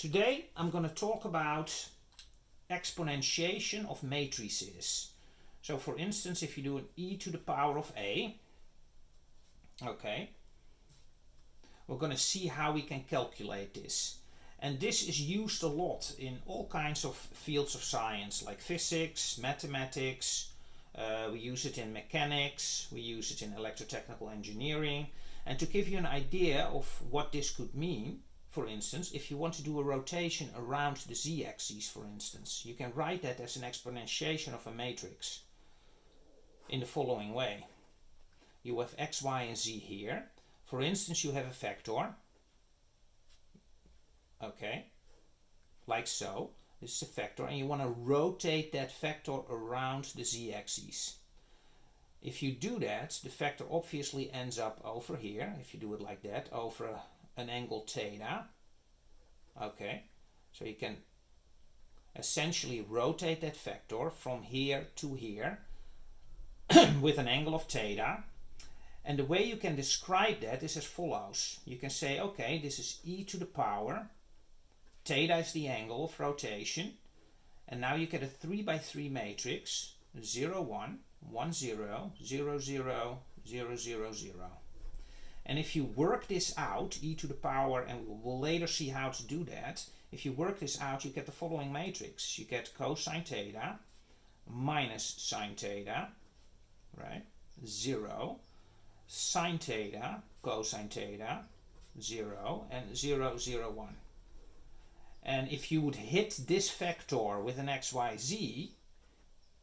Today I'm going to talk about exponentiation of matrices. So for instance, if you do an e to the power of a, okay, we're going to see how we can calculate this. And this is used a lot in all kinds of fields of science, like physics, mathematics, we use it in mechanics, we use it in electrotechnical engineering. And to give you an idea of what this could mean, for instance, if you want to do a rotation around the z-axis, for instance, you can write that as an exponentiation of a matrix in the following way. You have x, y, and z here. For instance, you have a vector, okay, like so. This is a vector, and you want to rotate that vector around the z-axis. If you do that, the vector obviously ends up over here, if you do it like that, over an angle theta. Okay, so you can essentially rotate that vector from here to here with an angle of theta. And the way you can describe that is as follows. You can say, okay, this is e to the power, theta is the angle of rotation, and now you get a 3 by 3 matrix, 0, 1, 1, 0, 0, 0, 0, 0, 0. And if you work this out, e to the power, and we'll later see how to do that, if you work this out, you get the following matrix. You get cosine theta minus sine theta, right, 0, sine theta, cosine theta, 0, and 0, 0, 1. And if you would hit this vector with an x, y, z,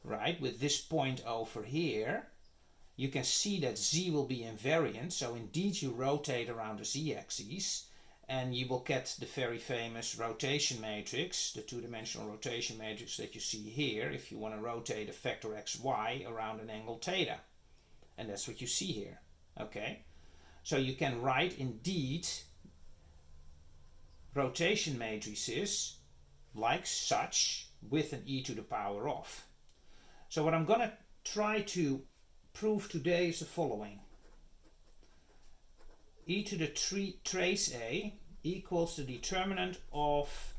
right, with this point over here, you can see that z will be invariant. So indeed you rotate around the z-axis, and you will get the very famous rotation matrix, the two-dimensional rotation matrix that you see here, if you want to rotate a vector xy around an angle theta. And that's what you see here. Okay, so you can write indeed rotation matrices like such with an e to the power of. So what I'm going to try to prove today is the following. E to the trace a equals the determinant of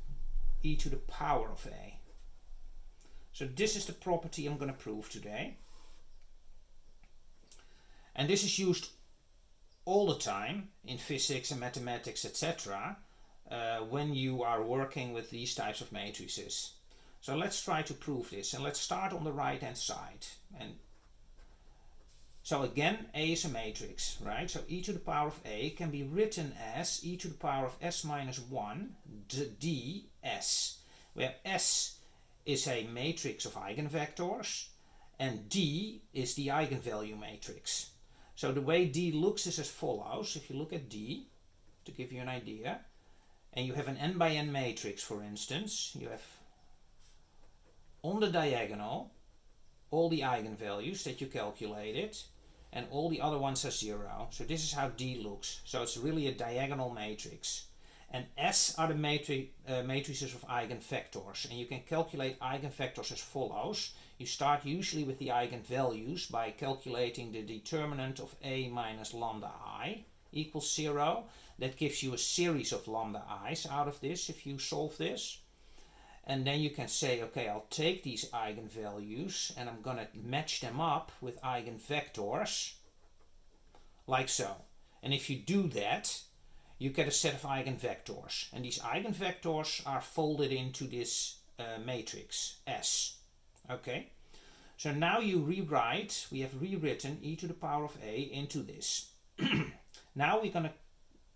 e to the power of a. So this is the property I'm going to prove today. And this is used all the time in physics and mathematics, etc., when you are working with these types of matrices. So let's try to prove this, and let's start on the right hand side. And so again, a is a matrix, right? So e to the power of a can be written as e to the power of s minus 1 ds, where s is a matrix of eigenvectors and d is the eigenvalue matrix. So the way D looks is as follows. If you look at D, to give you an idea, and you have an n by n matrix, for instance, you have on the diagonal all the eigenvalues that you calculated, and all the other ones are 0. So this is how D looks. So it's really a diagonal matrix. And S are the matrices of eigenvectors, and you can calculate eigenvectors as follows. You start usually with the eigenvalues by calculating the determinant of a minus lambda I equals 0. That gives you a series of lambda i's out of this if you solve this. And then you can say, okay, I'll take these eigenvalues and I'm going to match them up with eigenvectors, like so. And if you do that, you get a set of eigenvectors. And these eigenvectors are folded into this matrix S. Okay, so now you rewrite, we have rewritten e to the power of a into this. Now we're going to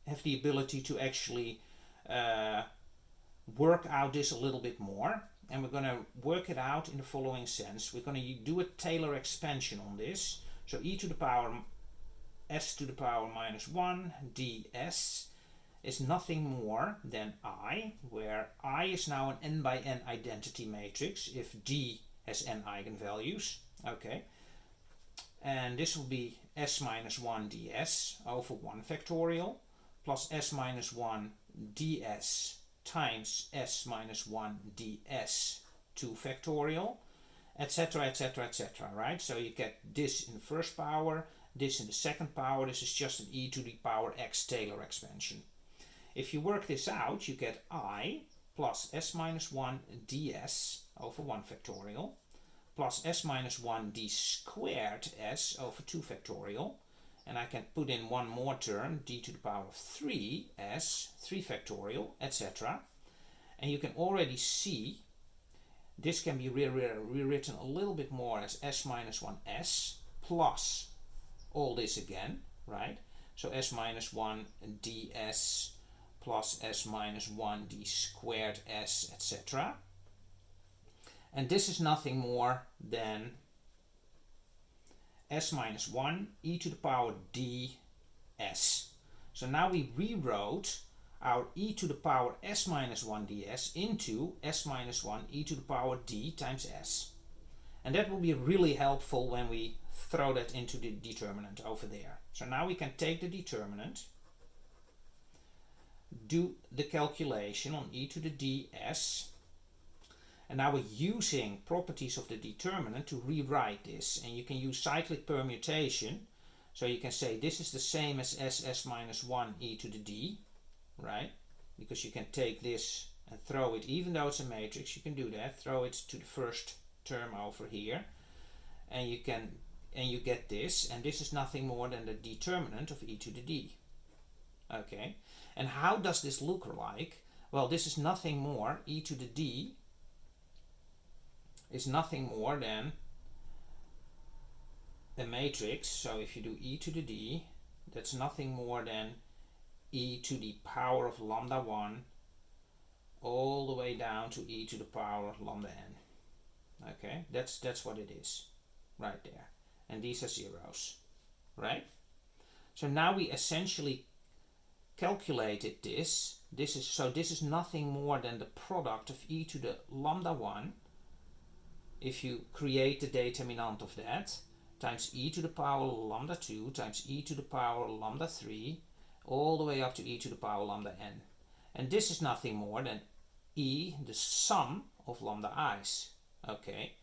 have the ability to actually work out this a little bit more, and we're going to work it out in the following sense. We're going to do a Taylor expansion on this. So e to the power s to the power minus 1 ds is nothing more than I, where I is now an n by n identity matrix if D has n eigenvalues. Okay, and this will be s minus 1 ds over 1 factorial plus s minus 1 ds times s minus 1 ds 2 factorial, etc., etc., etc., right? So you get this in the first power, this in the second power. This is just an e to the power x Taylor expansion. If you work this out, you get I plus s minus 1 ds over 1 factorial plus s minus 1 d squared s over 2 factorial. And I can put in one more term, d to the power of 3 s, 3 factorial, etc. And you can already see this can be rewritten a little bit more as s minus 1s plus all this again, right? So s minus 1 ds plus s minus 1 d squared s, etc. And this is nothing more than s minus 1 e to the power ds. So now we rewrote our e to the power s minus 1 ds into s minus 1 e to the power d times s. And that will be really helpful when we throw that into the determinant over there. So now we can take the determinant, do the calculation on e to the ds, and now we're using properties of the determinant to rewrite this. And you can use cyclic permutation. So you can say this is the same as s minus 1 e to the d, right? Because you can take this and throw it, even though it's a matrix, you can do that. Throw it to the first term over here. And you get this. And this is nothing more than the determinant of e to the d. Okay. And how does this look like? Well, this is nothing more, e to the d is nothing more than a matrix. So if you do e to the d, that's nothing more than e to the power of lambda 1 all the way down to e to the power of lambda n. Okay, that's what it is right there. And these are zeros, right? So now we essentially calculated this. This is nothing more than the product of e to the lambda 1, if you create the determinant of that, times e to the power lambda 2 times e to the power lambda 3 all the way up to e to the power lambda n. And this is nothing more than e, the sum of lambda i's. Okay,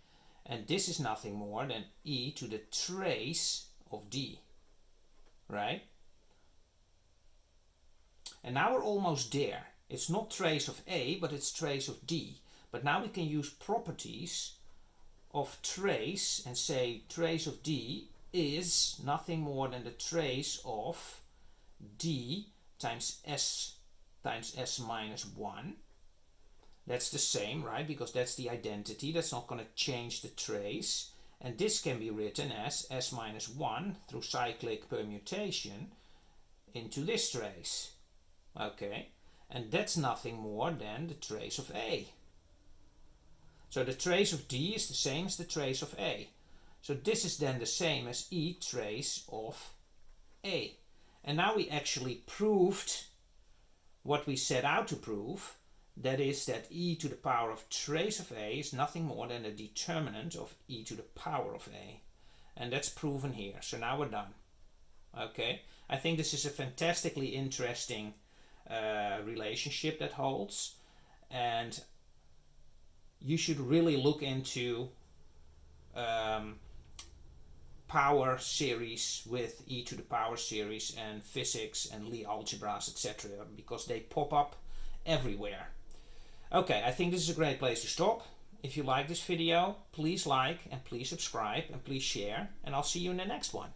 and this is nothing more than e to the trace of d, right? And now we're almost there. It's not trace of a, but it's trace of d. But now we can use properties of trace and say trace of d is nothing more than the trace of d times s minus 1. That's the same, right? Because that's the identity. That's not going to change the trace. And this can be written as s minus 1 through cyclic permutation into this trace. Okay, and that's nothing more than the trace of a. So the trace of d is the same as the trace of a. So this is then the same as e trace of a. And now we actually proved what we set out to prove. That is that e to the power of trace of a is nothing more than the determinant of e to the power of a. And that's proven here. So now we're done. Okay, I think this is a fantastically interesting relationship that holds. And you should really look into power series with e to the power series and physics and Lie algebras, etc. because they pop up everywhere. Okay, I think this is a great place to stop. If you like this video, please like and please subscribe and please share, and I'll see you in the next one.